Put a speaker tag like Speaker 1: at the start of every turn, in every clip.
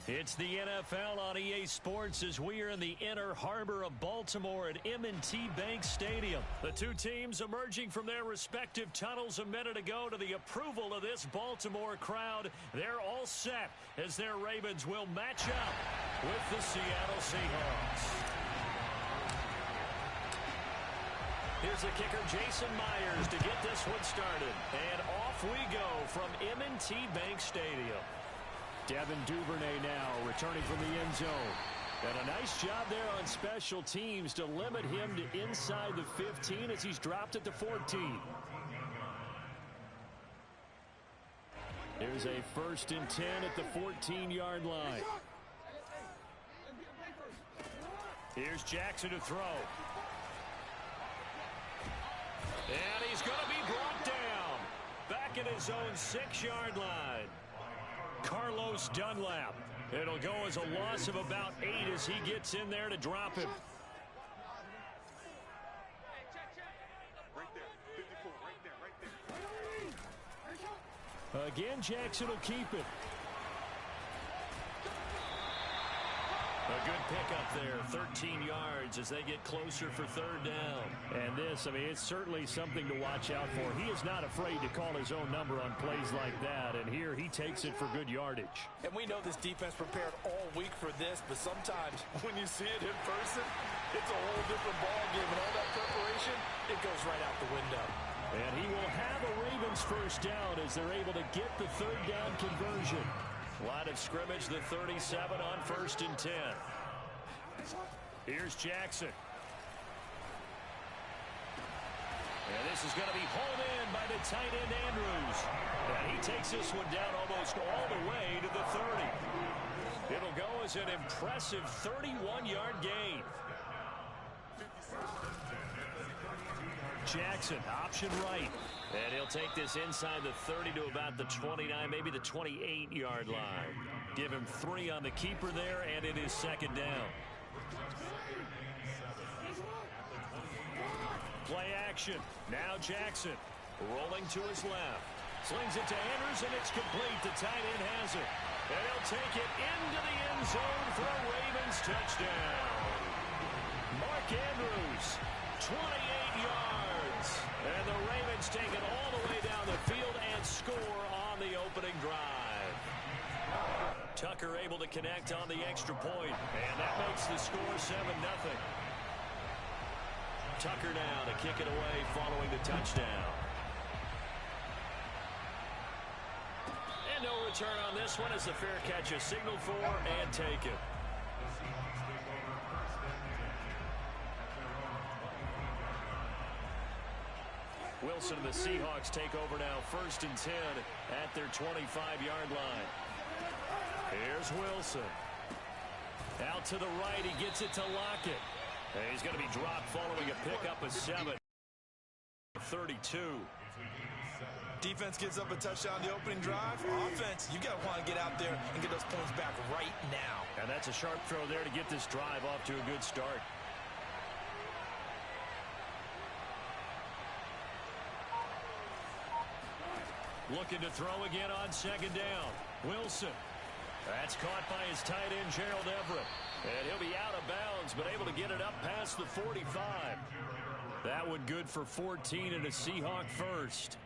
Speaker 1: It's the NFL on EA Sports as we are in the inner harbor of Baltimore at M&T Bank Stadium. The two teams emerging from their respective tunnels a minute ago to the approval of this Baltimore crowd. They're all set as their Ravens will match up with the Seattle Seahawks. Here's the kicker, Jason Myers, to get this one started. And off we go from M&T Bank Stadium. Devin Duvernay now returning from the end zone. And a nice job there on special teams to limit him to inside the 15 as he's dropped it to 14. There's a 1st and 10 at the 14-yard line. Here's Jackson to throw. And he's going to be brought down. Back at his own 6-yard line. Carlos Dunlap. It'll go as a loss of about 8 as he gets in there to drop him.
Speaker 2: Right there. 54, right there.
Speaker 1: Again, Jackson will keep it. A good pickup there, 13 yards as they get closer for 3rd down. And this, I mean, it's certainly something to watch out for. He is not afraid to call his own number on plays like that, and here he takes it for good yardage.
Speaker 3: And we know this defense prepared all week for this, but sometimes when you see it in person, it's a whole different ballgame, and all that preparation, it goes right out the window.
Speaker 1: And he will have a Ravens 1st down as they're able to get the 3rd down conversion. Line of scrimmage, the 37 on 1st and 10. Here's Jackson. And this is going to be hauled in by the tight end Andrews. And he takes this one down almost all the way to the 30. It'll go as an impressive 31-yard gain. Jackson, option right. And he'll take this inside the 30 to about the 29, maybe the 28-yard line. Give him 3 on the keeper there, and it is 2nd down. Play action. Now Jackson rolling to his left. Slings it to Andrews, and it's complete. The tight end has it. And he'll take it into the end zone for a Ravens touchdown. Mark Andrews, 28 yards. And the Ravens take it all the way down the field and score on the opening drive. Tucker able to connect on the extra point, and that makes the score 7-0. Tucker now to kick it away following the touchdown. And no return on this one as the fair catch is signaled for and taken. Wilson and the Seahawks take over now, 1st and 10 at their 25-yard line. Here's Wilson. Out to the right, he gets it to Lockett. And he's going to be dropped following a pickup of 7. 32.
Speaker 3: Defense gives up a touchdown the opening drive. Offense, you got to want to get out there and get those points back right now.
Speaker 1: And that's a sharp throw there to get this drive off to a good start. Looking to throw again on 2nd down. Wilson. That's caught by his tight end, Gerald Everett. And he'll be out of bounds, but able to get it up past the 45. That one good for 14 and a Seahawk 1st.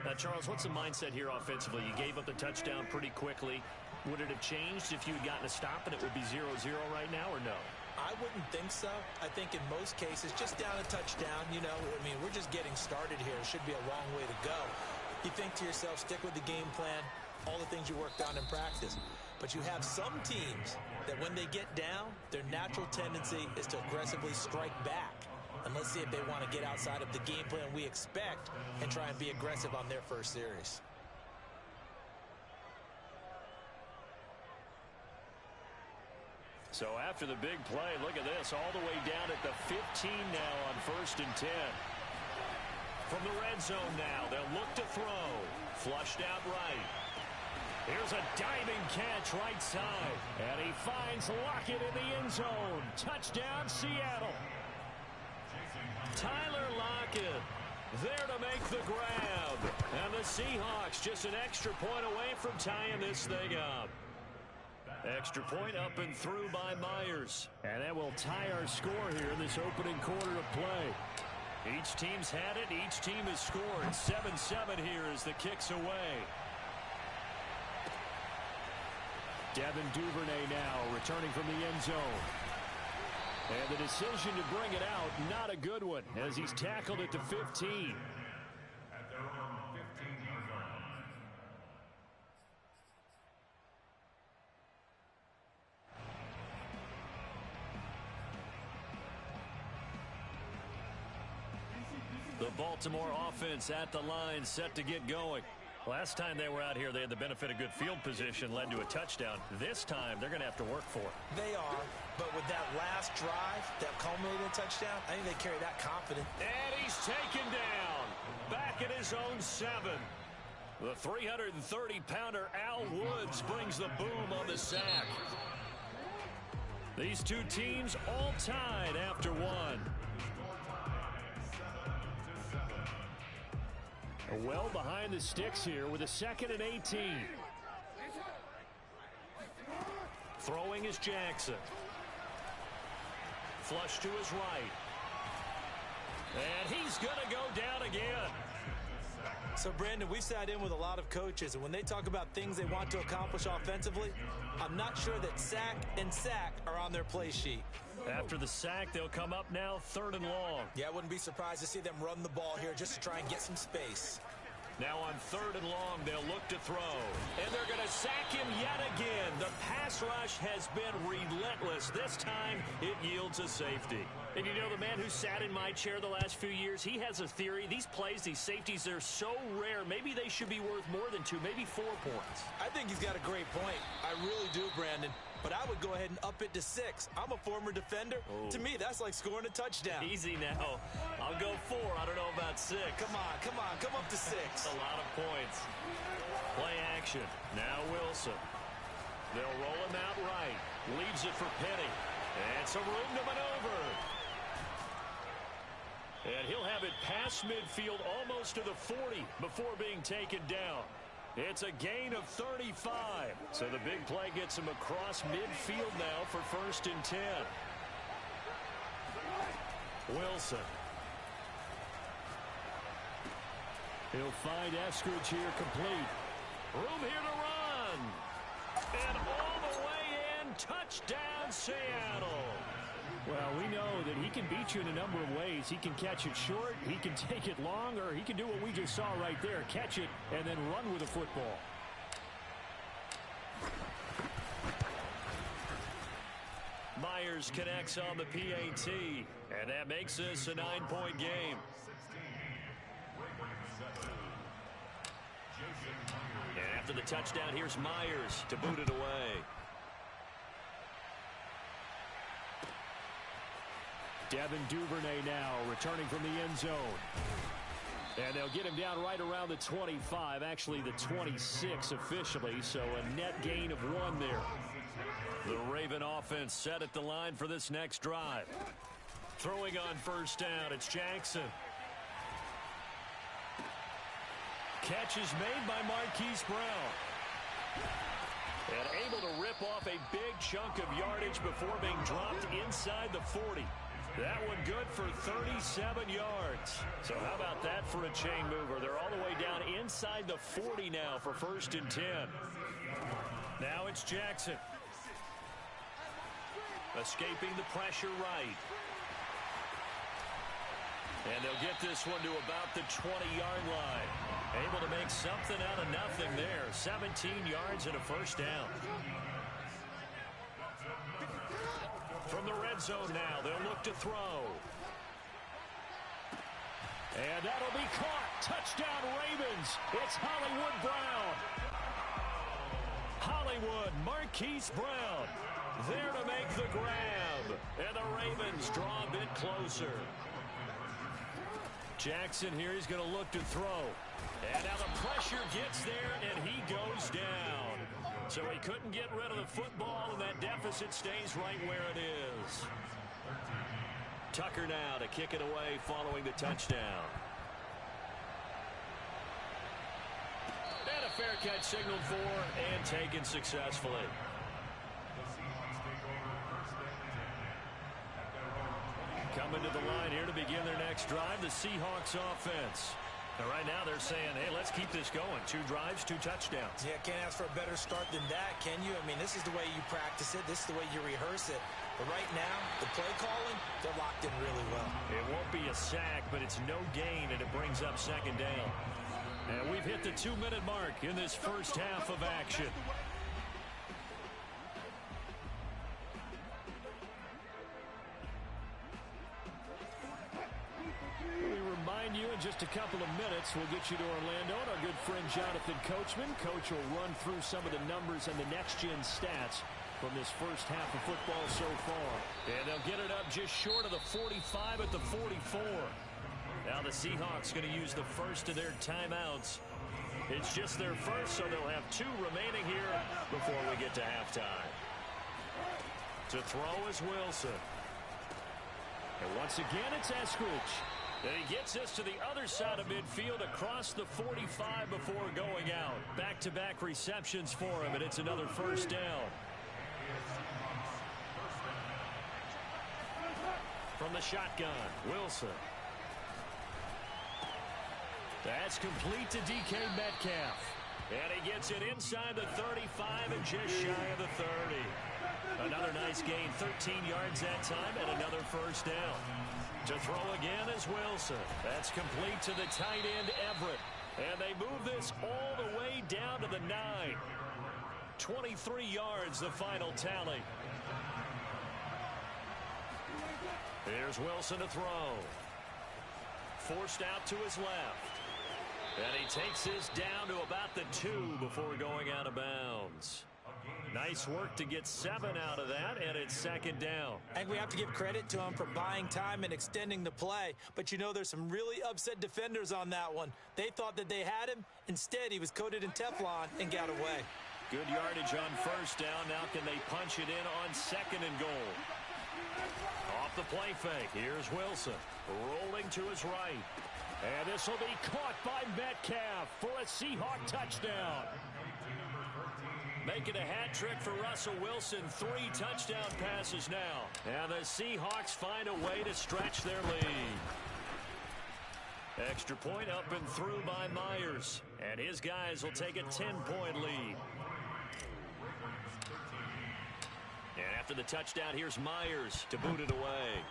Speaker 1: Now, Charles, what's the mindset here offensively? You gave up the touchdown pretty quickly. Would it have changed if you had gotten a stop and it would be 0-0 right now, or no?
Speaker 3: I wouldn't think so. I think in most cases, just down a touchdown, you know, I mean, we're just getting started here. It should be a long way to go. You think to yourself, stick with the game plan, all the things you worked on in practice. But you have some teams that when they get down, their natural tendency is to aggressively strike back. And let's see if they want to get outside of the game plan we expect and try and be aggressive on their first series.
Speaker 1: So after the big play, look at this, all the way down at the 15 now on 1st and 10. From the red zone now, they'll look to throw. Flushed out right. Here's a diving catch right side. And he finds Lockett in the end zone. Touchdown, Seattle. Tyler Lockett there to make the grab. And the Seahawks just an extra point away from tying this thing up. Extra point up and through by Myers. And that will tie our score here in this opening quarter of play. Each team's had it. Each team has scored. 7-7 here as the kick's away. Devin Duvernay now returning from the end zone. And the decision to bring it out, not a good one, as he's tackled it to 15. The Baltimore offense at the line, set to get going. Last time they were out here, they had the benefit of good field position, led to a touchdown. This time, they're going to have to work for it.
Speaker 3: They are, but with that last drive, that culminated touchdown, I think they carry that confidence.
Speaker 1: And he's taken down, back at his own 7. The 330-pounder Al Woods brings the boom on the sack. These two teams all tied after one. Well behind the sticks here with a 2nd and 18. Throwing is Jackson. Flush to his right. And he's going to go down again.
Speaker 3: So, Brandon, we've sat in with a lot of coaches, and when they talk about things they want to accomplish offensively, I'm not sure that sack and sack are on their play sheet.
Speaker 1: After the sack, they'll come up now 3rd and long.
Speaker 3: Yeah, I wouldn't be surprised to see them run the ball here just to try and get some space.
Speaker 1: Now on 3rd and long, they'll look to throw. And they're going to sack him yet again. The pass rush has been relentless. This time, it yields a safety. And you know, the man who sat in my chair the last few years, he has a theory. These plays, these safeties, they're so rare. Maybe they should be worth more than 2, maybe 4 points.
Speaker 3: I think he's got a great point. I really do, Brandon. But I would go ahead and up it to 6. I'm a former defender.
Speaker 1: Oh.
Speaker 3: To me, that's like scoring a touchdown.
Speaker 1: Easy now. I'll go 4. I don't know about 6.
Speaker 3: Come on. Come up to 6.
Speaker 1: A lot of points. Play action. Now Wilson. They'll roll him out right. Leaves it for Penny. And some room to maneuver. And he'll have it past midfield almost to the 40 before being taken down. It's a gain of 35. So the big play gets him across midfield now for 1st and 10. Wilson. He'll find Eskridge here complete. Room here to run. And all the way in. Touchdown, Seattle. Well, we know that he can beat you in a number of ways. He can catch it short, he can take it long, or he can do what we just saw right there, catch it and then run with the football. Myers connects on the PAT, and that makes this a 9-point game. And after the touchdown, here's Myers to boot it away. Devin Duvernay now returning from the end zone. And they'll get him down right around the 25, actually the 26 officially, so a net gain of 1 there. The Raven offense set at the line for this next drive. Throwing on 1st down, it's Jackson. Catch is made by Marquise Brown. And able to rip off a big chunk of yardage before being dropped inside the 40. That one good for 37 yards. So how about that for a chain mover? They're all the way down inside the 40 now for 1st and 10. Now it's Jackson. Escaping the pressure right. And they'll get this one to about the 20-yard line. Able to make something out of nothing there. 17 yards and a 1st down. From the red zone now, they'll look to throw. And that'll be caught. Touchdown, Ravens. It's Hollywood Brown. Hollywood, Marquise Brown, there to make the grab. And the Ravens draw a bit closer. Jackson here, he's going to look to throw. And now the pressure gets there, and he goes down. So he couldn't get rid of the football, and that deficit stays right where it is. Tucker now to kick it away following the touchdown. And a fair catch signaled for and taken successfully. Coming to the line here to begin their next drive, the Seahawks offense. And right now they're saying, hey, let's keep this going. 2 drives, 2 touchdowns.
Speaker 3: Yeah, can't ask for a better start than that, can you? I mean, this is the way you practice it. This is the way you rehearse it. But right now, the play calling, they're locked in really well.
Speaker 1: It won't be a sack, but it's no gain, and it brings up 2nd down. And we've hit the 2-minute mark in this first half of action. You in just a couple of minutes. We'll get you to Orlando and our good friend Jonathan Coachman. Coach will run through some of the numbers and the next-gen stats from this first half of football so far. And they'll get it up just short of the 45 at the 44. Now the Seahawks going to use the first of their timeouts. It's just their first, so they'll have 2 remaining here before we get to halftime. To throw is Wilson. And once again, it's Eskridge. And he gets us to the other side of midfield across the 45 before going out. Back-to-back receptions for him, and it's another first down. From the shotgun, Wilson. That's complete to DK Metcalf. And he gets it inside the 35 and just shy of the 30. Another nice gain, 13 yards that time, and another first down. To throw again is Wilson. That's complete to the tight end, Everett. And they move this all the way down to the 9. 23 yards, the final tally. Here's Wilson to throw. Forced out to his left. And he takes this down to about the 2 before going out of bounds. Nice work to get 7 out of that, and it's 2nd down.
Speaker 3: I think we have to give credit to him for buying time and extending the play. But you know there's some really upset defenders on that one. They thought that they had him. Instead, he was coated in Teflon and got away.
Speaker 1: Good yardage on first down. Now can they punch it in on 2nd and goal? Off the play fake. Here's Wilson. Rolling to his right. And this will be caught by Metcalf for a Seahawk touchdown. Making a hat trick for Russell Wilson. 3 touchdown passes now. And the Seahawks find a way to stretch their lead. Extra point up and through by Myers. And his guys will take a 10-point lead. And after the touchdown, here's Myers to boot it away.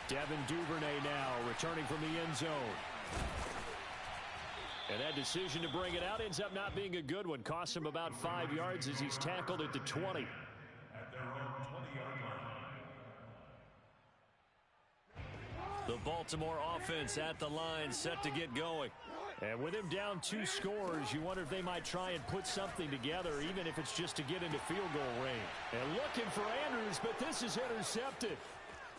Speaker 1: Devin Duvernay now returning from the end zone. And that decision to bring it out ends up not being a good one. Costs him about 5 yards as he's tackled at the 20. The Baltimore offense at the line, set to get going. And with him down 2 scores, you wonder if they might try and put something together, even if it's just to get into field goal range. And looking for Andrews, but this is intercepted.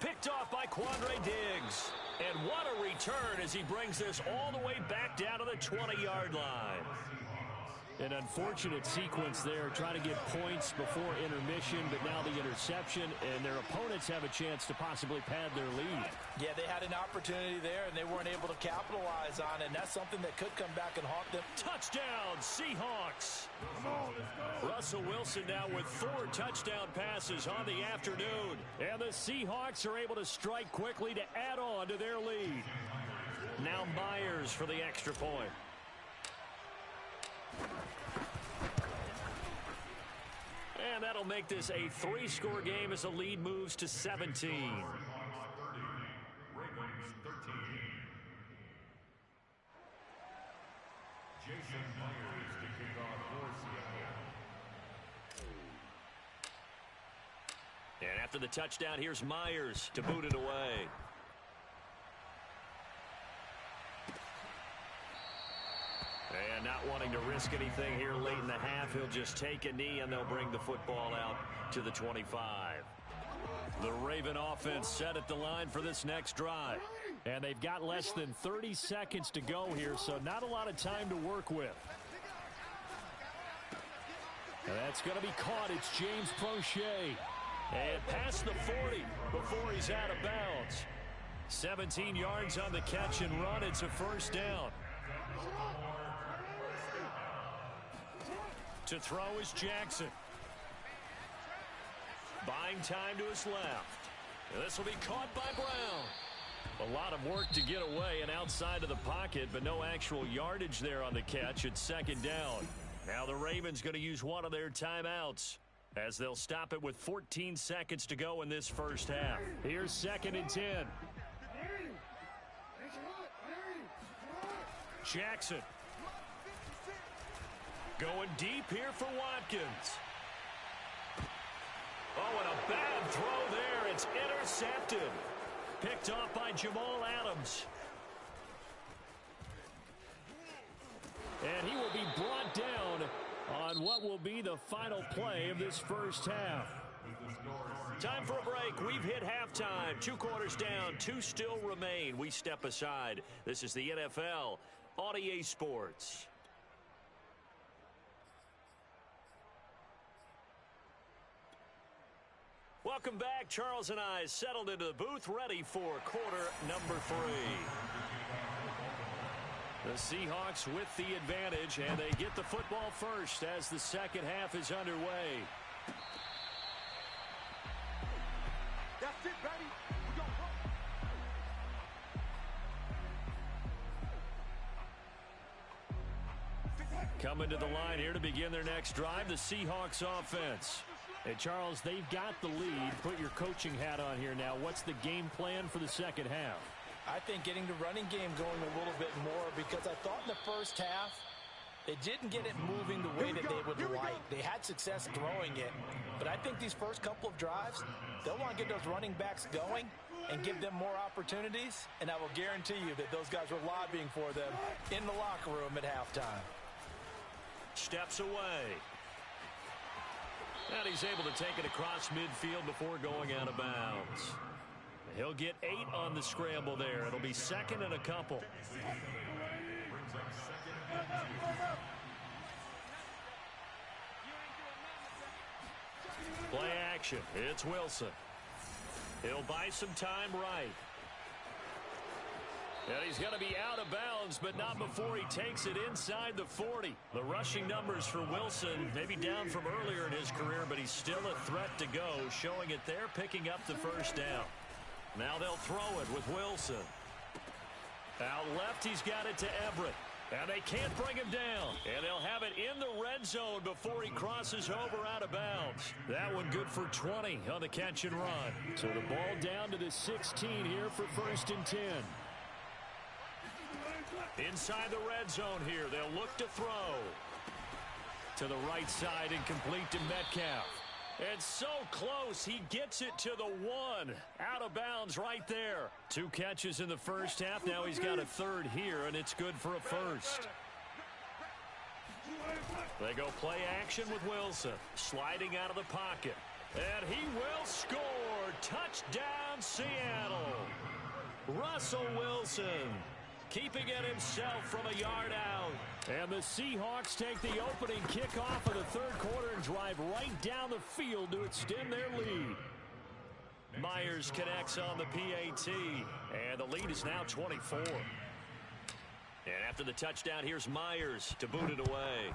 Speaker 1: Picked off by Quandre Diggs. And what a return as he brings this all the way back down to the 20-yard line. An unfortunate sequence there, trying to get points before intermission, but now the interception, and their opponents have a chance to possibly pad their lead.
Speaker 3: Yeah, they had an opportunity there, and they weren't able to capitalize on it, and that's something that could come back and haunt them.
Speaker 1: Touchdown, Seahawks! Russell Wilson now with 4 touchdown passes on the afternoon, and the Seahawks are able to strike quickly to add on to their lead. Now Myers for the extra point. And that'll make this a 3-score game as the lead moves to 17. And after the touchdown, here's Myers to boot it away. And not wanting to risk anything here late in the half, he'll just take a knee and they'll bring the football out to the 25. The Raven offense set at the line for this next drive. And they've got less than 30 seconds to go here, so not a lot of time to work with. And that's going to be caught. It's James Prochet. And past the 40 before he's out of bounds. 17 yards on the catch and run. It's a first down. To throw is Jackson. Buying time to his left. And this will be caught by Brown. A lot of work to get away and outside of the pocket, but no actual yardage there on the catch. It's second down. Now the Ravens going to use one of their timeouts as they'll stop it with 14 seconds to go in this first half. Here's 2nd and 10. Jackson. Going deep here for Watkins. Oh, and a bad throw there. It's intercepted. Picked off by Jamal Adams. And he will be brought down on what will be the final play of this first half. Time for a break. We've hit halftime. 2 quarters down. 2 still remain. We step aside. This is the NFL on EA Sports. Welcome back. Charles and I settled into the booth, ready for quarter number 3. The Seahawks with the advantage, and they get the football first as the second half is underway.
Speaker 2: That's it, baby. We go.
Speaker 1: Coming to the line here to begin their next drive, the Seahawks offense. Hey, Charles, they've got the lead. Put your coaching hat on here now. What's the game plan for the second half?
Speaker 3: I think getting the running game going a little bit more, because I thought in the first half they didn't get it moving the way that they would like. They had success throwing it, but I think these first couple of drives, they'll want to get those running backs going and give them more opportunities, and I will guarantee you that those guys were lobbying for them in the locker room at halftime.
Speaker 1: Steps away. And he's able to take it across midfield before going out of bounds. He'll get 8 on the scramble there. It'll be 2nd and a couple. Play action. It's Wilson. He'll buy some time right. And he's going to be out of bounds, but not before he takes it inside the 40. The rushing numbers for Wilson, maybe down from earlier in his career, but he's still a threat to go, showing it there, picking up the first down. Now they'll throw it with Wilson. Out left, he's got it to Everett. And they can't bring him down. And they'll have it in the red zone before he crosses over out of bounds. That one good for 20 on the catch and run. So the ball down to the 16 here for 1st and 10. Inside the red zone here, they'll look to throw. To the right side and complete to Metcalf. And so close, he gets it to the 1. Out of bounds right there. 2 catches in the first half. Now he's got a 3rd here, and it's good for a 1st. They go play action with Wilson. Sliding out of the pocket. And he will score. Touchdown, Seattle. Russell Wilson keeping it himself from a yard out. And the Seahawks take the opening kickoff of the 3rd quarter and drive right down the field to extend their lead. Myers connects on the PAT, and the lead is now 24. And after the touchdown, here's Myers to boot it away.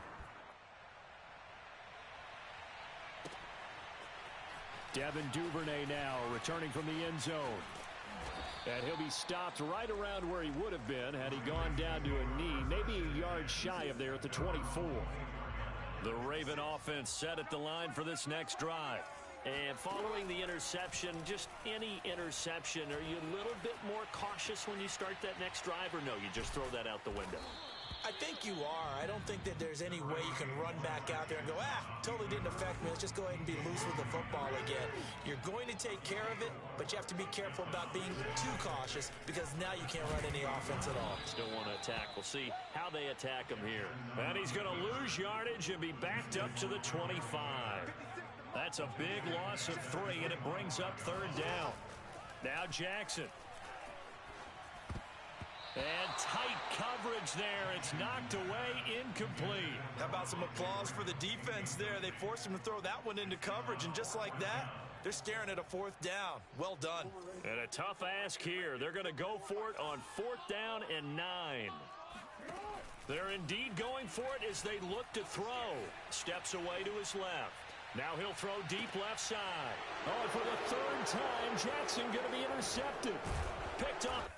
Speaker 1: Devin Duvernay now returning from the end zone. And he'll be stopped right around where he would have been had he gone down to a knee, maybe a yard shy of there at the 24. The Raven offense set at the line for this next drive. And following the interception, just any interception, are you a little bit more cautious when you start that next drive, or no, you just throw that out the window?
Speaker 3: I think you are. I don't think that there's any way you can run back out there and go, totally didn't affect me. Let's just go ahead and be loose with the football again. You're going to take care of it, but you have to be careful about being too cautious, because now you can't run any offense at all.
Speaker 1: Still want to attack. We'll see how they attack him here. And he's going to lose yardage and be backed up to the 25. That's a big loss of 3, and it brings up 3rd down. Now Jackson. And tight coverage there. It's knocked away, incomplete.
Speaker 3: How about some applause for the defense there? They forced him to throw that one into coverage, and just like that, they're staring at a 4th down. Well done.
Speaker 1: And a tough ask here. They're going to go for it on 4th down and 9. They're indeed going for it as they look to throw. Steps away to his left. Now he'll throw deep left side.
Speaker 4: Oh, and for the third time, Jackson going to be intercepted.
Speaker 1: Picked up.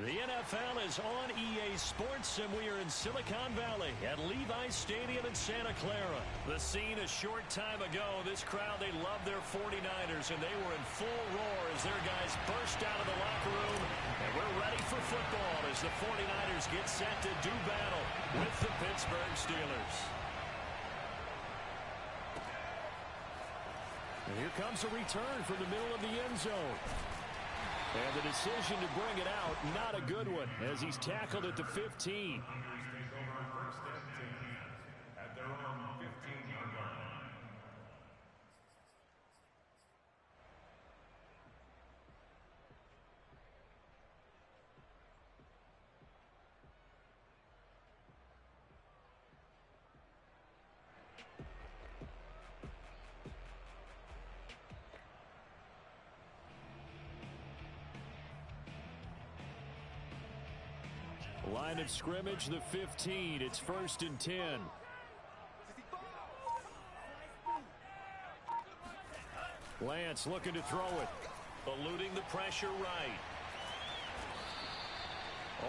Speaker 1: The NFL is on EA Sports, and we are in Silicon Valley at Levi's Stadium in Santa Clara. The scene a short time ago, this crowd, they love their 49ers, and they were in full roar as their guys burst out of the locker room. And we're ready for football as the 49ers get set to do battle with the Pittsburgh Steelers. And here comes a return from the middle of the end zone. And the decision to bring it out, not a good one, as he's tackled at the 15.
Speaker 2: At their own 15-yard line.
Speaker 1: Line of scrimmage, the 15. It's 1st and 10. Lance looking to throw it. Eluding the pressure right.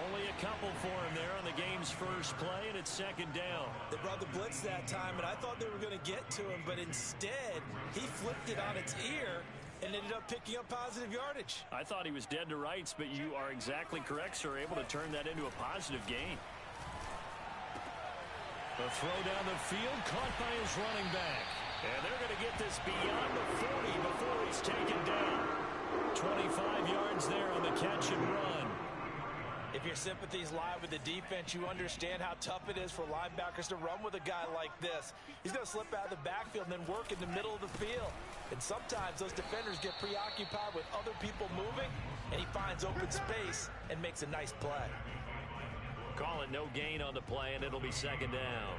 Speaker 1: Only a couple for him there on the game's first play, and it's 2nd down.
Speaker 3: They brought the blitz that time, and I thought they were going to get to him, but instead, he flipped it on its ear and ended up picking up positive yardage.
Speaker 1: I thought he was dead to rights, but you are exactly correct, sir. Able to turn that into a positive gain. The throw down the field, caught by his running back. And they're going to get this beyond the 40 before he's taken down. 25 yards there on the catch and run.
Speaker 3: If your sympathies lie with the defense, you understand how tough it is for linebackers to run with a guy like this. He's going to slip out of the backfield and then work in the middle of the field. And sometimes those defenders get preoccupied with other people moving, and he finds open space and makes a nice play.
Speaker 1: Call it no gain on the play, and it'll be 2nd down.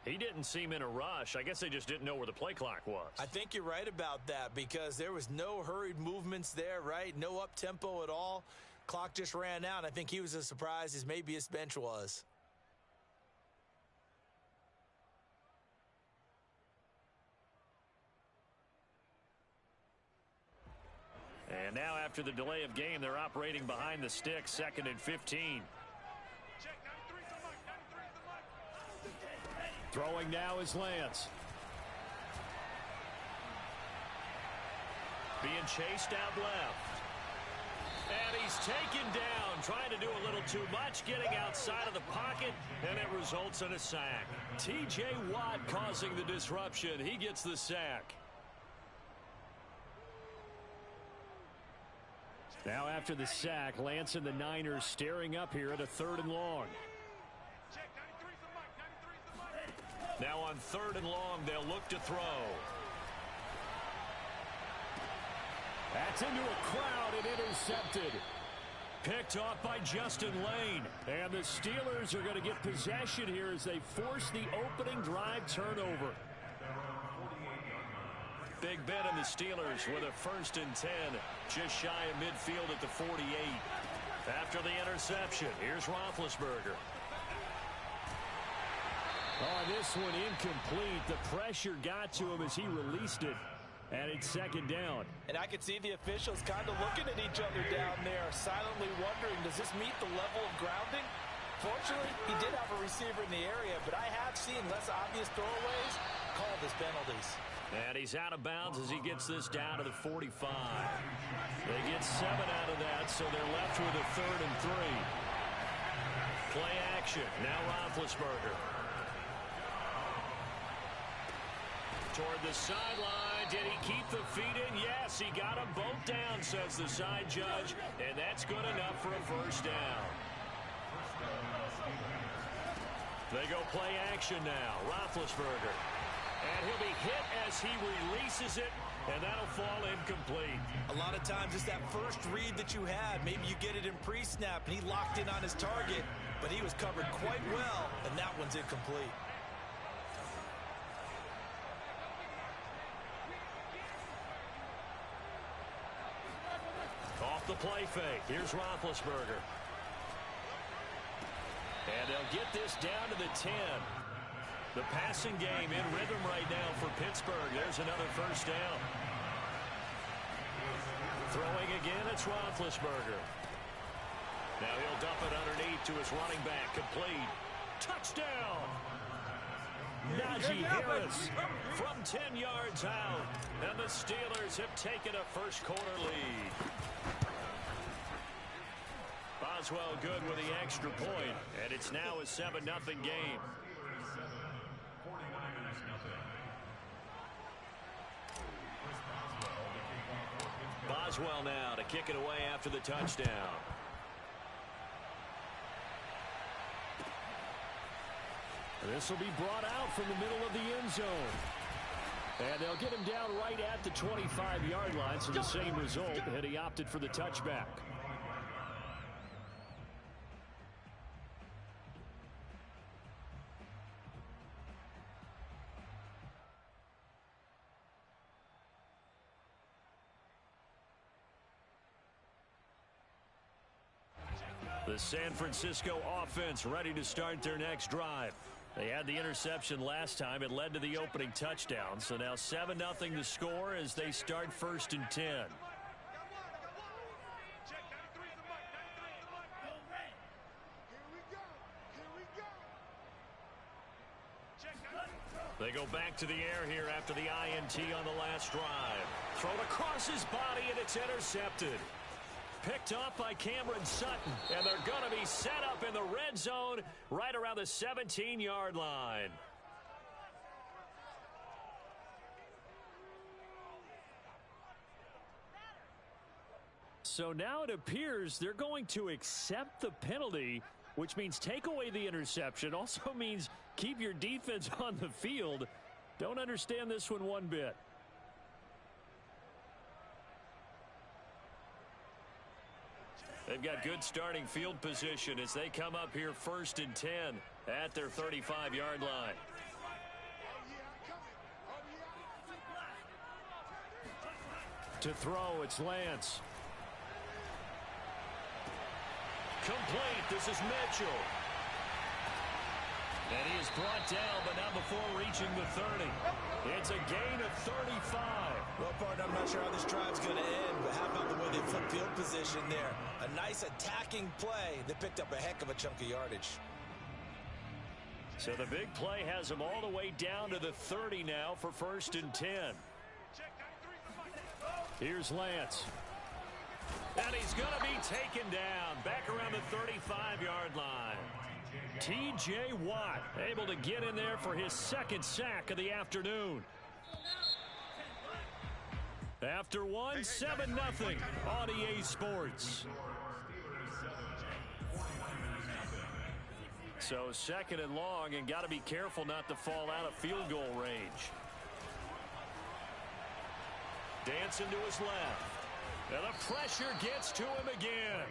Speaker 1: He didn't seem in a rush. I guess they just didn't know where the play clock was.
Speaker 3: I think you're right about that because there was no hurried movements there, right? No up-tempo at all. Clock just ran out. I think he was as surprised as maybe his bench was.
Speaker 1: And now after the delay of game, they're operating behind the stick, 2nd and 15. Throwing now is Lance. Being chased out left. And he's taken down, trying to do a little too much, getting outside of the pocket, and it results in a sack. T.J. Watt causing the disruption. He gets the sack. Now after the sack, Lance and the Niners staring up here at a 3rd and long. Now on 3rd and long, they'll look to throw. That's into a crowd and intercepted. Picked off by Justin Lane. And the Steelers are going to get possession here as they force the opening drive turnover. Big Ben and the Steelers with a 1st and 10. Just shy of midfield at the 48. After the interception, here's Roethlisberger. Oh, this one incomplete. The pressure got to him as he released it. And it's 2nd down.
Speaker 3: And I could see the officials kind of looking at each other down there, silently wondering, does this meet the level of grounding? Fortunately, he did have a receiver in the area, but I have seen less obvious throwaways called as penalties.
Speaker 1: And he's out of bounds as he gets this down to the 45. They get 7 out of that, so they're left with a 3rd and 3. Play action. Now Roethlisberger. Toward the sideline. Did he keep the feet in? Yes, he got them both down, says the side judge. And that's good enough for a 1st down. They go play action now. Roethlisberger. And he'll be hit as he releases it, and that'll fall incomplete.
Speaker 3: A lot of times it's that first read that you had. Maybe you get it in pre-snap, and he locked in on his target, but he was covered quite well, and that one's incomplete.
Speaker 1: Off the play fake. Here's Roethlisberger. And they'll get this down to the 10. The passing game in rhythm right now for Pittsburgh. There's another first down. Throwing again, it's Roethlisberger. Now he'll dump it underneath to his running back. Complete. Touchdown! Najee Harris from 10 yards out. And the Steelers have taken a first quarter lead. Boswell good with the extra point, and it's now a 7-0 game. Boswell now to kick it away after the touchdown.
Speaker 4: This will be brought out from the middle of the end zone. And they'll get him down right at the 25-yard line, so the same result, and he opted for the touchback.
Speaker 1: The San Francisco offense ready to start their next drive. They had the interception last time. It led to the opening touchdown. So now 7-0 the score as they start 1st and 10. They go back to the air here after the INT on the last drive. Thrown across his body, and it's intercepted. Picked off by Cameron Sutton, and they're going to be set up in the red zone right around the 17-yard line.
Speaker 4: So now it appears they're going to accept the penalty, which means take away the interception. Also means keep your defense on the field. Don't understand this one bit.
Speaker 1: They've got good starting field position as they come up here 1st and 10 at their 35-yard line.
Speaker 4: To throw, it's Lance.
Speaker 1: Complete. This is Mitchell. And he is brought down, but not before reaching the 30. It's a gain of 35.
Speaker 3: Well, partner, I'm not sure how this drive's going to end, but how about the way they flip field position there? A nice attacking play that picked up a heck of a chunk of yardage.
Speaker 1: So the big play has them all the way down to the 30 now for 1st and 10.
Speaker 4: Here's Lance.
Speaker 1: And he's going to be taken down back around the 35-yard line. T.J. Watt able to get in there for his 2nd sack of the afternoon. After one, 7-0 on EA Sports. So 2nd and long, and got to be careful not to fall out of field goal range. Dancing to his left. And the pressure gets to him again.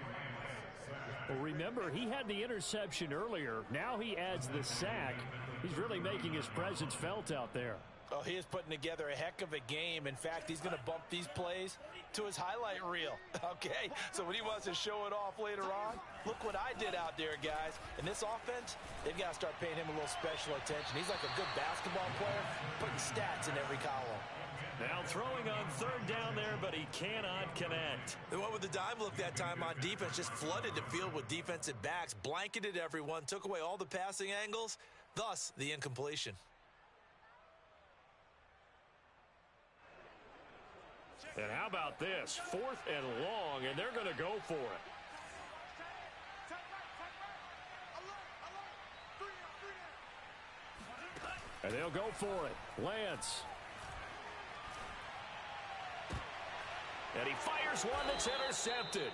Speaker 4: Well, remember, he had the interception earlier. Now he adds the sack. He's really making his presence felt out there.
Speaker 3: Oh, he is putting together a heck of a game. In fact, he's going to bump these plays to his highlight reel. Okay, so when he wants to show it off later on, look what I did out there, guys. In this offense, they've got to start paying him a little special attention. He's like a good basketball player, putting stats in every column.
Speaker 1: Now throwing on 3rd down there, but he cannot connect.
Speaker 3: And what with the dive look that time on defense, just flooded the field with defensive backs, blanketed everyone, took away all the passing angles, thus the incompletion.
Speaker 1: And how about this? 4th and long, and they're going to go for it.
Speaker 4: And they'll go for it. Lance.
Speaker 1: And he fires one that's intercepted.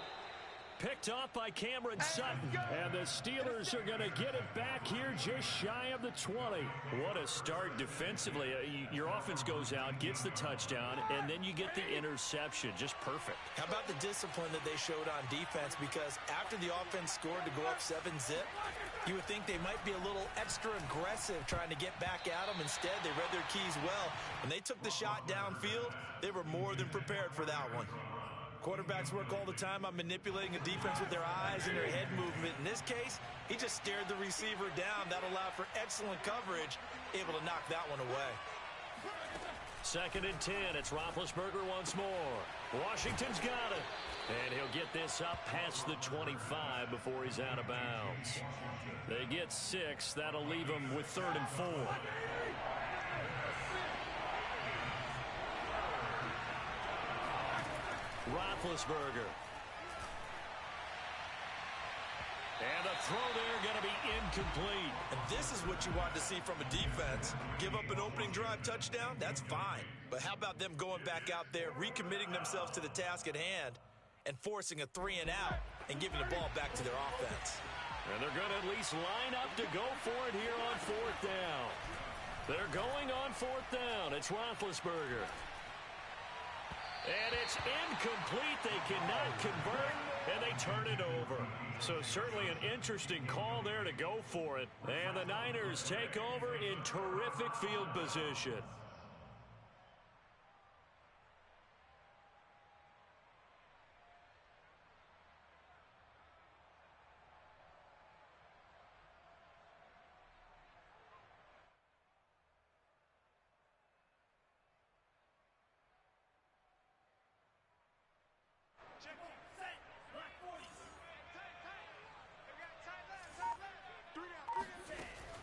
Speaker 4: picked off by Cameron Sutton. And the Steelers are going to get it back here just shy of the 20. What a start defensively. Your offense goes out, gets the touchdown, and then you get the interception. Just perfect.
Speaker 3: How about the discipline that they showed on defense? Because after the offense scored to go up 7-zip, you would think they might be a little extra aggressive trying to get back at them. Instead, they read their keys well. When they took the shot downfield, they were more than prepared for that one. Quarterbacks work all the time on manipulating a defense with their eyes and their head movement. In this case, he just stared the receiver down. That allowed for excellent coverage, able to knock that one away.
Speaker 4: 2nd and 10. It's Roethlisberger once more. Washington's got it. And he'll get this up past the 25 before he's out of bounds. They get 6. That'll leave him with 3rd and 4. Roethlisberger. And the throw there going to be incomplete.
Speaker 3: And this is what you want to see from a defense. Give up an opening drive touchdown, that's fine. But how about them going back out there, recommitting themselves to the task at hand, and forcing a 3-and-out and giving the ball back to their offense.
Speaker 4: And they're going to at least line up to go for it here on 4th down. They're going on 4th down. It's Roethlisberger. And it's incomplete. They cannot convert, and they turn it over. So certainly an interesting call there to go for it. And the Niners take over in terrific field position.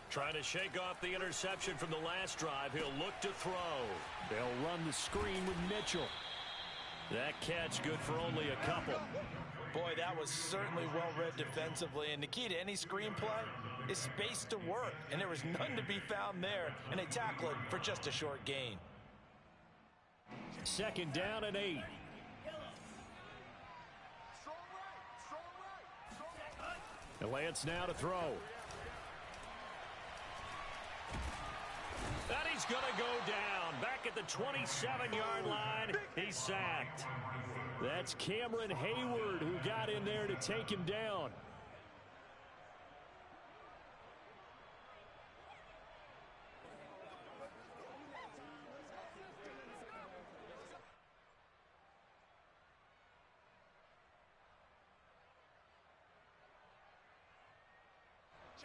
Speaker 4: Trying to shake off the interception from the last drive. He'll look to throw. They'll run the screen with Mitchell. That catch good for only a couple.
Speaker 3: Boy, that was certainly well-read defensively. And the key to any screenplay is space to work. And there was none to be found there. And they tackle it for just a short gain.
Speaker 4: 2nd down and 8. And Lance now to throw. And he's going to go down. Back at the 27-yard line, he's sacked. That's Cameron Hayward who got in there to take him down.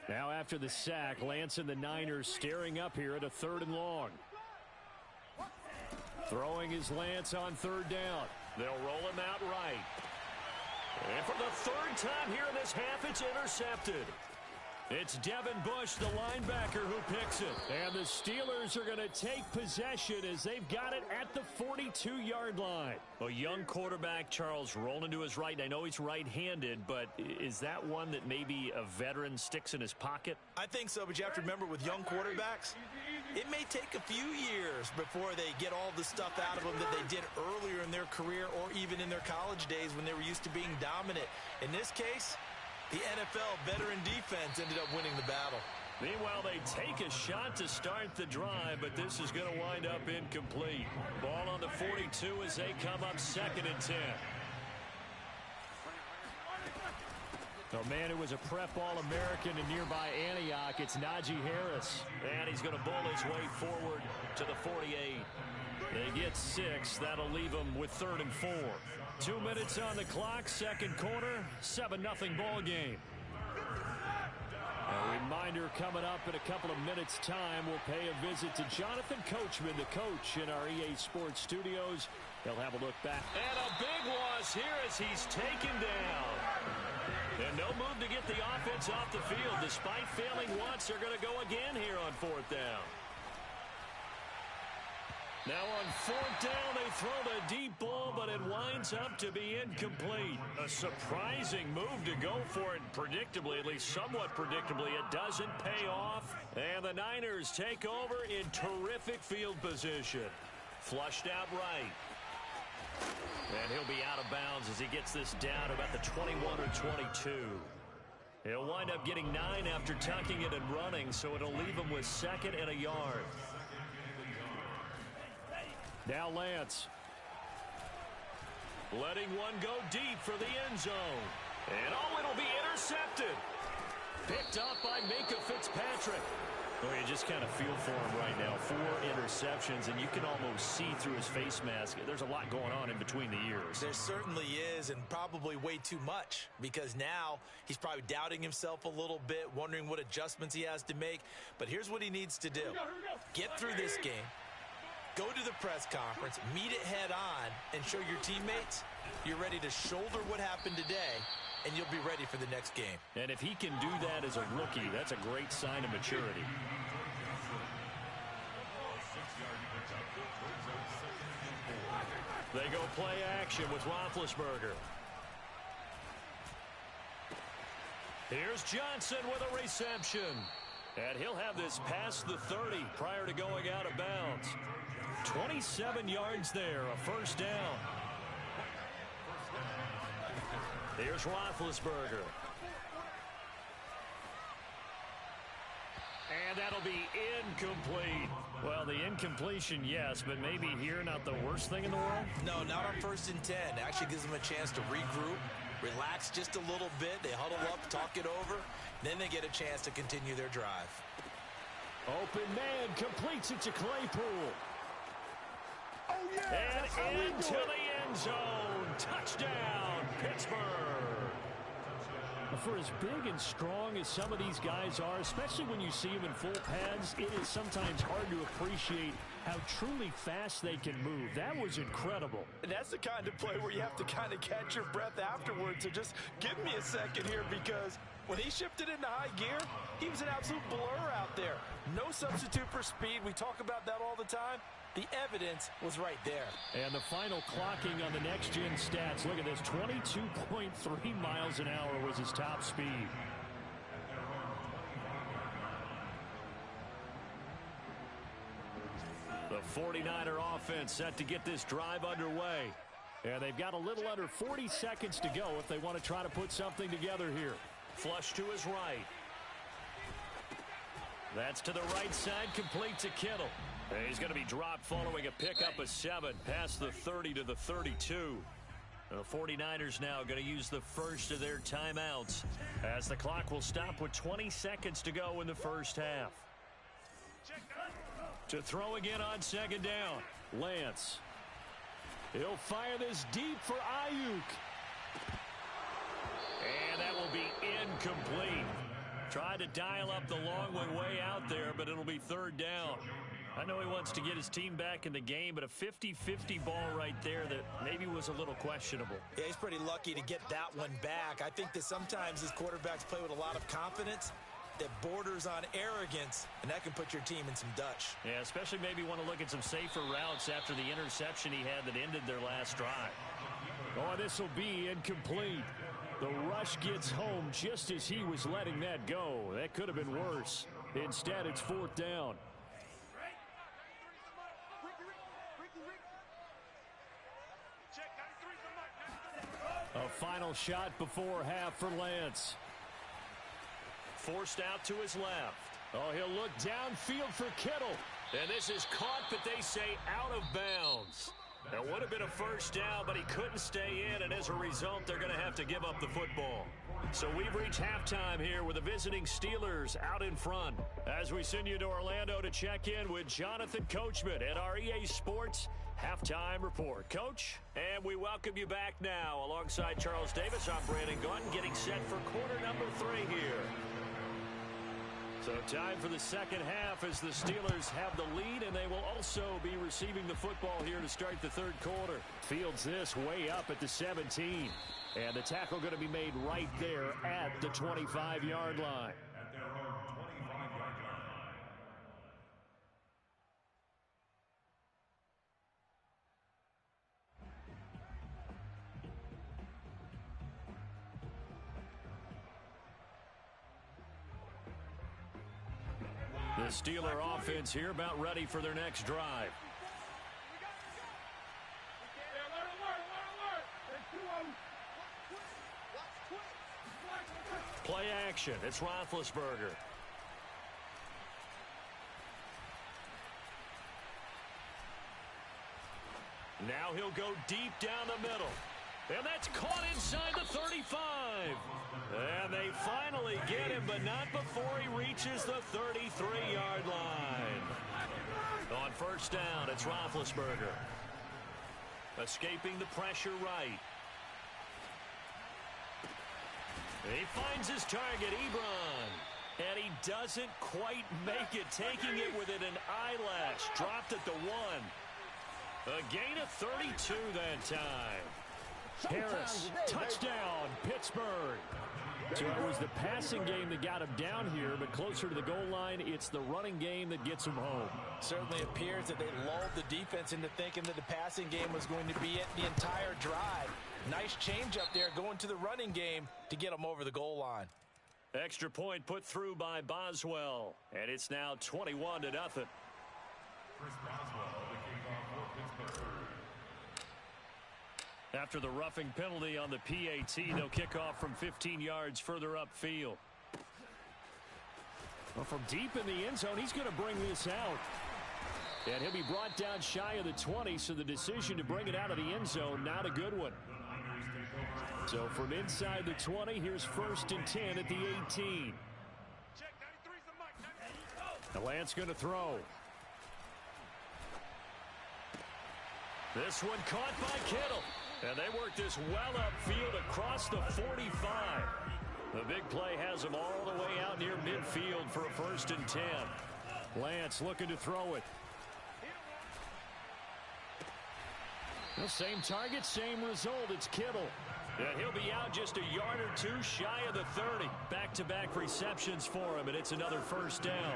Speaker 4: Now after the sack, Lance and the Niners staring up here at a 3rd and long. Throwing is Lance on 3rd down. They'll roll him out right. And for the 3rd time here in this half, it's intercepted. It's Devin Bush, the linebacker, who picks it. And the Steelers are going to take possession as they've got it at the 42-yard line. A young quarterback, Charles, rolling to his right. I know he's right-handed, but is that one that maybe a veteran sticks in his pocket?
Speaker 3: I think so, but you have to remember with young quarterbacks, it may take a few years before they get all the stuff out of them that they did earlier in their career or even in their college days when they were used to being dominant. In this case, the NFL veteran defense ended up winning the battle.
Speaker 4: Meanwhile, they take a shot to start the drive, but this is going to wind up incomplete. Ball on the 42 as they come up 2nd and 10. A man who was a prep All-American in nearby Antioch, it's Najee Harris. And he's going to bull his way forward to the 48. They get 6. That'll leave them with 3rd and 4. 2 minutes on the clock, 2nd quarter, 7-0 ball game. A reminder coming up in a couple of minutes' time, we'll pay a visit to Jonathan Coachman, the coach in our EA Sports studios. He'll have a look back. And a big loss here as he's taken down. And no move to get the offense off the field. Despite failing once, they're going to go again here on 4th down. Now on 4th down, they throw the deep ball, but it winds up to be incomplete. A surprising move to go for it, predictably, at least somewhat predictably. It doesn't pay off, and the Niners take over in terrific field position. Flushed out right. And he'll be out of bounds as he gets this down to about the 21 or 22. He'll wind up getting 9 after tucking it and running, so it'll leave him with 2nd and a yard. Now Lance. Letting one go deep for the end zone. And it'll be intercepted. Picked up by Minka Fitzpatrick. Oh, you just kind of feel for him right now. 4 interceptions, and you can almost see through his face mask. There's a lot going on in between the ears.
Speaker 3: There certainly is, and probably way too much, because now he's probably doubting himself a little bit, wondering what adjustments he has to make. But here's what he needs to do. Get through this game, go to the press conference, meet it head on, and show your teammates you're ready to shoulder what happened today, and you'll be ready for the next game.
Speaker 4: And if he can do that as a rookie, that's a great sign of maturity. They go play action with Roethlisberger. Here's Johnson with a reception. And he'll have this past the 30 prior to going out of bounds. 27 yards there, a first down. Here's Roethlisberger. And that'll be incomplete. Well, the incompletion, yes, but maybe here not the worst thing in the world?
Speaker 3: No, not on 1st and 10. Actually gives them a chance to regroup, relax just a little bit. They huddle up, talk it over. Then they get a chance to continue their drive.
Speaker 4: Open man completes it to Claypool.
Speaker 5: Oh, yeah,
Speaker 4: and into the end zone. Touchdown, Pittsburgh. For as big and strong as some of these guys are, especially when you see them in full pads, it is sometimes hard to appreciate how truly fast they can move. That was incredible.
Speaker 5: And that's the kind of play where you have to kind of catch your breath afterwards. So just give me a second here, because when he shifted into high gear, he was an absolute blur out there. No substitute for speed. We talk about that all the time. The evidence was right there.
Speaker 4: And the final clocking on the next-gen stats. Look at this, 22.3 miles an hour was his top speed. The 49er offense set to get this drive underway. And they've got a little under 40 seconds to go if they want to try to put something together here. Flush to his right. That's to the right side, complete to Kittle. And he's going to be dropped following a pickup of 7 past the 30 to the 32. The 49ers now going to use the first of their timeouts as the clock will stop with 20 seconds to go in the first half. To throw again on 2nd down, Lance. He'll fire this deep for Ayuk. And that will be incomplete. Tried to dial up the long one way out there, but it'll be 3rd down. I know he wants to get his team back in the game, but a 50-50 ball right there that maybe was a little questionable.
Speaker 3: Yeah, he's pretty lucky to get that one back. I think that sometimes his quarterbacks play with a lot of confidence that borders on arrogance, and that can put your team in some Dutch.
Speaker 4: Yeah, especially maybe want to look at some safer routes after the interception he had that ended their last drive. Oh, this will be incomplete. The rush gets home just as he was letting that go. That could have been worse. Instead, it's 4th down. A final shot before half for Lance. Forced out to his left. Oh, he'll look downfield for Kittle. And this is caught, but they say out of bounds. That would have been a first down, but he couldn't stay in, and as a result, they're going to have to give up the football. So we've reached halftime here with the visiting Steelers out in front. As we send you to Orlando to check in with Jonathan Coachman at our EA Sports Halftime Report. Coach, and we welcome you back now. Alongside Charles Davis, I'm Brandon Gunn, getting set for quarter number 3 here. So time for the second half as the Steelers have the lead, and they will also be receiving the football here to start the 3rd quarter. Fields this way up at the 17. And the tackle going to be made right there at the 25-yard line.
Speaker 2: At their own 25-yard line.
Speaker 4: The Steeler offense here about ready for their next drive. action. It's Roethlisberger. Now he'll go deep down the middle. And that's caught inside the 35. And they finally get him, but not before he reaches the 33-yard line. On first down, it's Roethlisberger. Escaping the pressure right. He finds his target, Ebron. And he doesn't quite make it, taking it within an eyelash. Dropped at the 1. A gain of 32 that time. Harris, touchdown, Pittsburgh. So it was the passing game that got him down here, but closer to the goal line, it's the running game that gets him home.
Speaker 3: Certainly appears that they lulled the defense into thinking that the passing game was going to be it the entire drive. Nice change up there going to the running game to get them over the goal line.
Speaker 4: Extra point put through by Boswell, and it's now 21-0.
Speaker 2: Chris Boswell, the kickoff for Pittsburgh.
Speaker 4: After the roughing penalty on the PAT, they'll kick off from 15 yards further upfield. Well, from deep in the end zone, he's going to bring this out. And he'll be brought down shy of the 20, so the decision to bring it out of the end zone, not a good one. So from inside the 20, here's 1st and 10 at the 18. Now Lance going to throw. This one caught by Kittle. And they work this well upfield across the 45. The big play has them all the way out near midfield for a 1st and 10. Lance looking to throw it. Well, same target, same result. It's Kittle. And he'll be out just a yard or two shy of the 30. Back-to-back receptions for him, and it's another 1st down.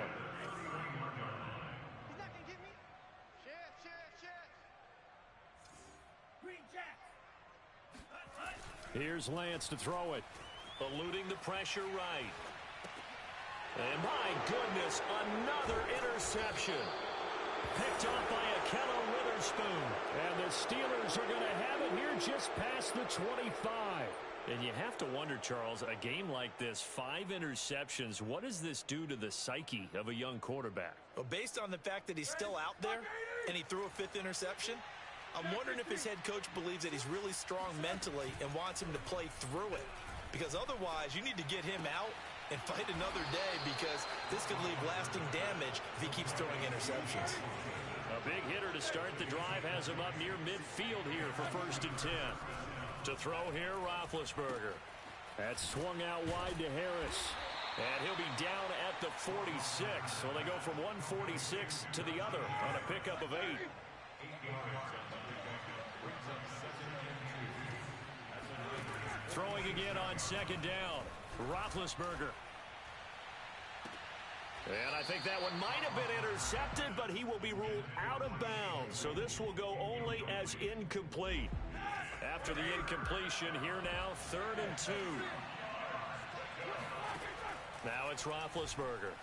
Speaker 4: Here's Lance to throw it. Eluding the pressure right. And my goodness, another interception. Picked off by Akello Witherspoon. And the Steelers are going to have it here just past the 25. And you have to wonder, Charles, a game like this, 5 interceptions, what does this do to the psyche of a young quarterback?
Speaker 3: Well, based on the fact that he's still out there and he threw a 5th interception, I'm wondering if his head coach believes that he's really strong mentally and wants him to play through it. Because otherwise, you need to get him out and fight another day, because this could leave lasting damage if he keeps throwing interceptions.
Speaker 4: A big hitter to start the drive has him up near midfield here for 1st and 10. To throw here, Roethlisberger. That's swung out wide to Harris. And he'll be down at the 46. So they go from 146 to the other on a pickup of 8. Throwing again on 2nd down. Roethlisberger. And I think that one might have been intercepted, but he will be ruled out of bounds. So this will go only as incomplete. After the incompletion, here now, 3rd and 2. Now it's Roethlisberger.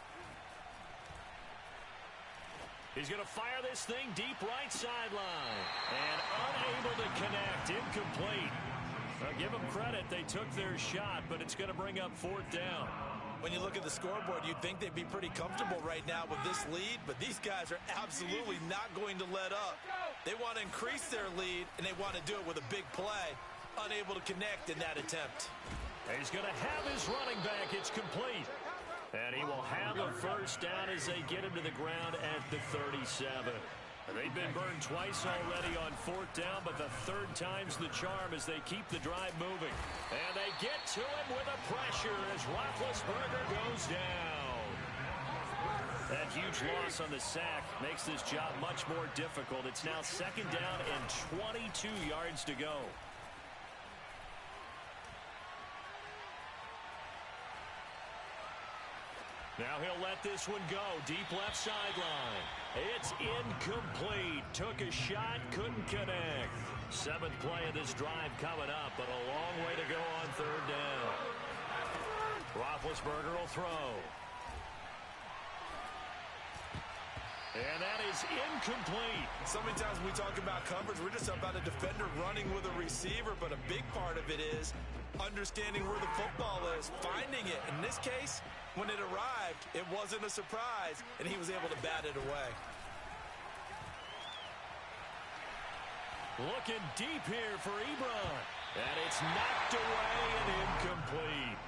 Speaker 4: He's going to fire this thing deep right sideline. And unable to connect. Incomplete. Now give them credit. They took their shot, but it's going to bring up 4th down.
Speaker 3: When you look at the scoreboard, you'd think they'd be pretty comfortable right now with this lead, but these guys are absolutely not going to let up. They want to increase their lead, and they want to do it with a big play. Unable to connect in that attempt.
Speaker 4: And he's going to have his running back. It's complete. And he will have a 1st down as they get him to the ground at the 37. They've been burned twice already on 4th down, but the 3rd time's the charm as they keep the drive moving. And they get to him with a pressure as Roethlisberger goes down. That huge loss on the sack makes this job much more difficult. It's now 2nd down and 22 yards to go. Now he'll let this one go. Deep left sideline. It's incomplete. Took a shot, couldn't connect. 7th play of this drive coming up, but a long way to go on 3rd down. Roethlisberger will throw. And that is incomplete.
Speaker 5: So many times when we talk about coverage, we're just about a defender running with a receiver, but a big part of it is understanding where the football is, finding it. In this case, when it arrived, it wasn't a surprise, and he was able to bat it away.
Speaker 4: Looking deep here for Ebron. And it's knocked away and incomplete.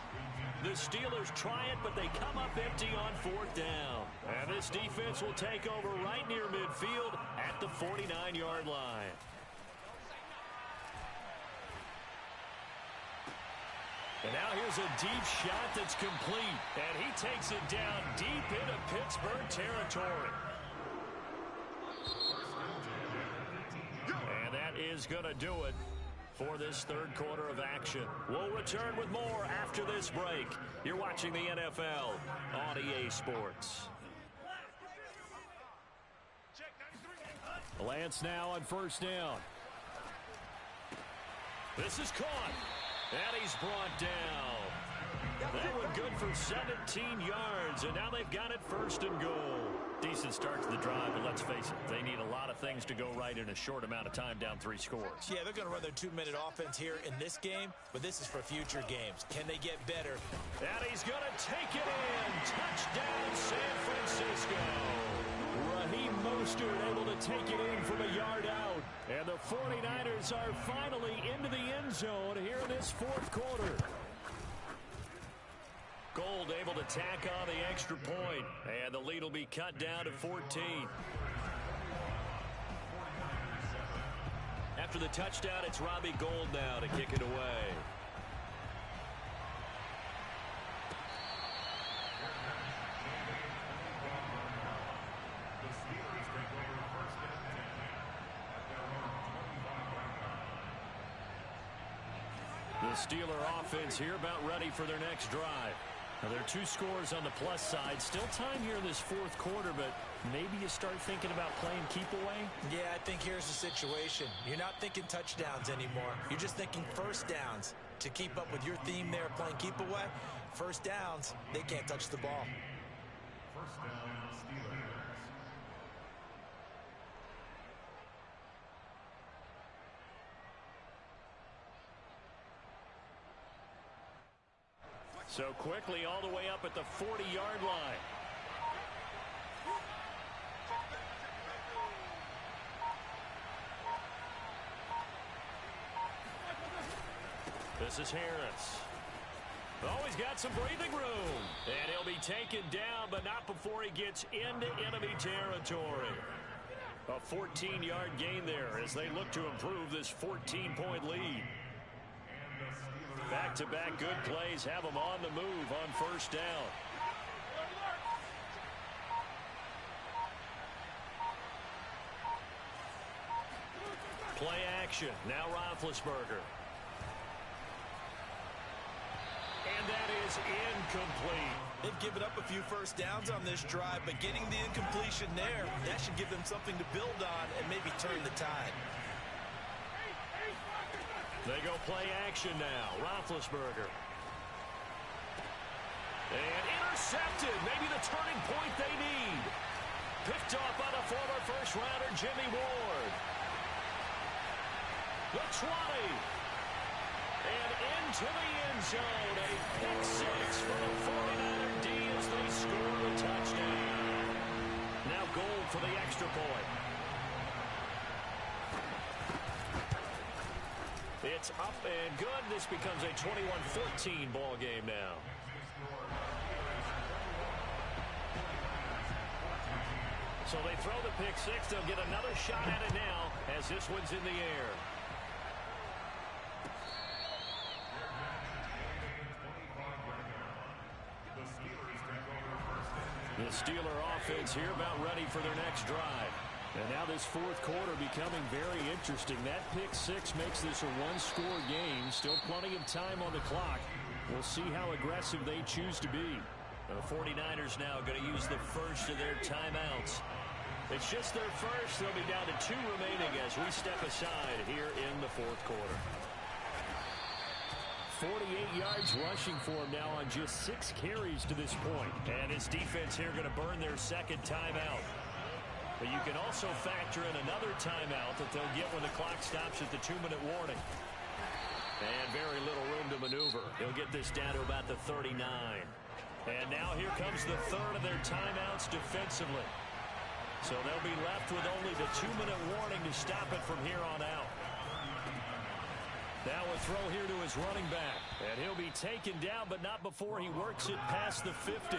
Speaker 4: The Steelers try it, but they come up empty on 4th down. And this defense will take over right near midfield at the 49-yard line. And now here's a deep shot that's complete. And he takes it down deep into Pittsburgh territory. And that is going to do it for this 3rd quarter of action. We'll return with more after this break. You're watching the NFL on EA Sports. Lance now on 1st down. This is caught. And he's brought down. That one good for 17 yards, and now they've got it 1st and goal. Decent start to the drive, but let's face it, they need a lot of things to go right in a short amount of time down 3 scores.
Speaker 3: Yeah, they're going to run their 2-minute offense here in this game, but this is for future games. Can they get better?
Speaker 4: And he's going to take it in. Touchdown, San Francisco. Raheem Mostert able to take it in from a yard out. And the 49ers are finally into the end zone here in this 4th quarter. Gold able to tack on the extra point, and the lead will be cut down to 14. After the touchdown, it's Robbie Gould now to kick it away. The Steeler offense here about ready for their next drive. Now, there are 2 scores on the plus side. Still time here in this 4th quarter, but maybe you start thinking about playing keep away?
Speaker 3: Yeah, I think here's the situation. You're not thinking touchdowns anymore. You're just thinking 1st downs. To keep up with your theme there, playing keep away, 1st downs, they can't touch the ball.
Speaker 2: 1st down, Steelers.
Speaker 4: So quickly all the way up at the 40-yard line. This is Harris. Oh, he's got some breathing room. And he'll be taken down, but not before he gets into enemy territory. A 14-yard gain there as they look to improve this 14-point lead. Back-to-back good plays have them on the move on 1st down. Play action. Now Roethlisberger. And that is incomplete.
Speaker 5: They've given up a few 1st downs on this drive, but getting the incompletion there, that should give them something to build on and maybe turn the tide.
Speaker 4: They go play action now. Roethlisberger. And intercepted. Maybe the turning point they need. Picked off by the former 1st-rounder Jimmy Ward. The 20. And into the end zone. A pick 6 for the 49er D as they score the touchdown. Now goal for the extra point. It's up and good. This becomes a 21-14 ball game now. So they throw the pick 6. They'll get another shot at it now as this one's in the air. The Steeler offense here about ready for their next drive. And now this 4th quarter becoming very interesting. That pick 6 makes this a 1-score game. Still plenty of time on the clock. We'll see how aggressive they choose to be. The 49ers now going to use the first of their timeouts. It's just their first. They'll be down to 2 remaining as we step aside here in the 4th quarter. 48 yards rushing for him now on just 6 carries to this point. And his defense here going to burn their 2nd timeout. But you can also factor in another timeout that they'll get when the clock stops at the 2-minute warning. And very little room to maneuver. He'll get this down to about the 39. And now here comes the third of their timeouts defensively. So they'll be left with only the 2-minute warning to stop it from here on out. Now a throw here to his running back. And he'll be taken down, but not before he works it past the 50.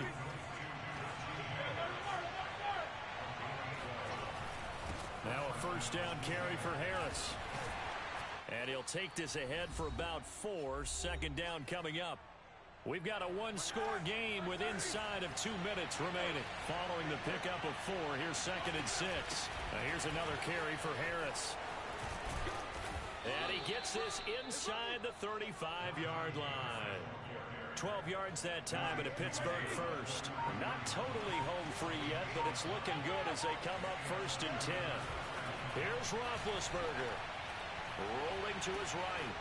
Speaker 4: Now a first down carry for Harris. And he'll take this ahead for about 4. Second down coming up. We've got a one-score game with inside of 2 minutes remaining. Following the pickup of 4, here's 2nd and 6. Now here's another carry for Harris. And he gets this inside the 35-yard line. 12 yards that time at a Pittsburgh first. Not totally home free yet, but it's looking good as they come up 1st and 10. Here's Roethlisberger. Rolling to his right.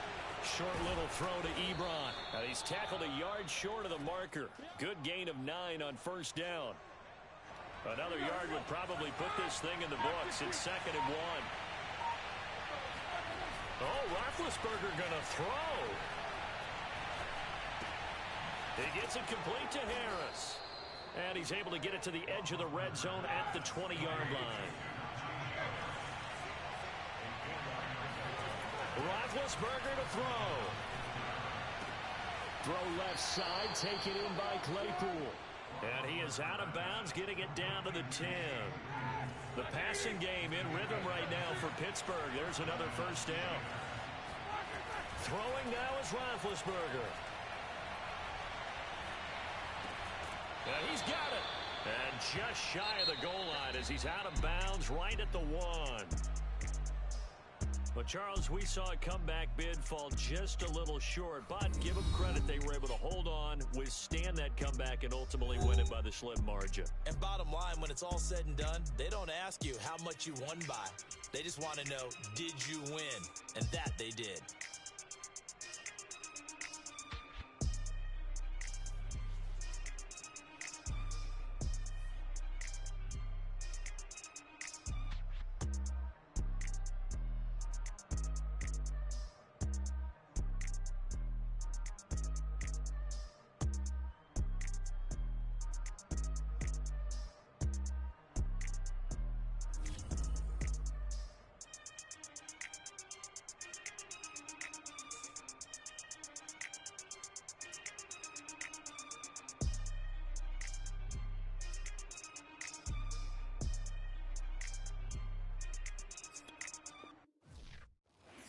Speaker 4: Short little throw to Ebron. And he's tackled a yard short of the marker. Good gain of 9 on first down. Another yard would probably put this thing in the books. It's 2nd and 1. Oh, Roethlisberger gonna throw. He gets it complete to Harris. And he's able to get it to the edge of the red zone at the 20-yard line. Roethlisberger to throw. Throw left side, taken in by Claypool. And he is out of bounds, getting it down to the 10. The passing game in rhythm right now for Pittsburgh. There's another first down. Throwing now is Roethlisberger. And he's got it. And just shy of the goal line as he's out of bounds right at the 1. But, Charles, we saw a comeback bid fall just a little short, but give them credit. They were able to hold on, withstand that comeback, and ultimately win it by the slim margin.
Speaker 3: And bottom line, when it's all said and done, they don't ask you how much you won by. They just want to know, did you win? And that they did.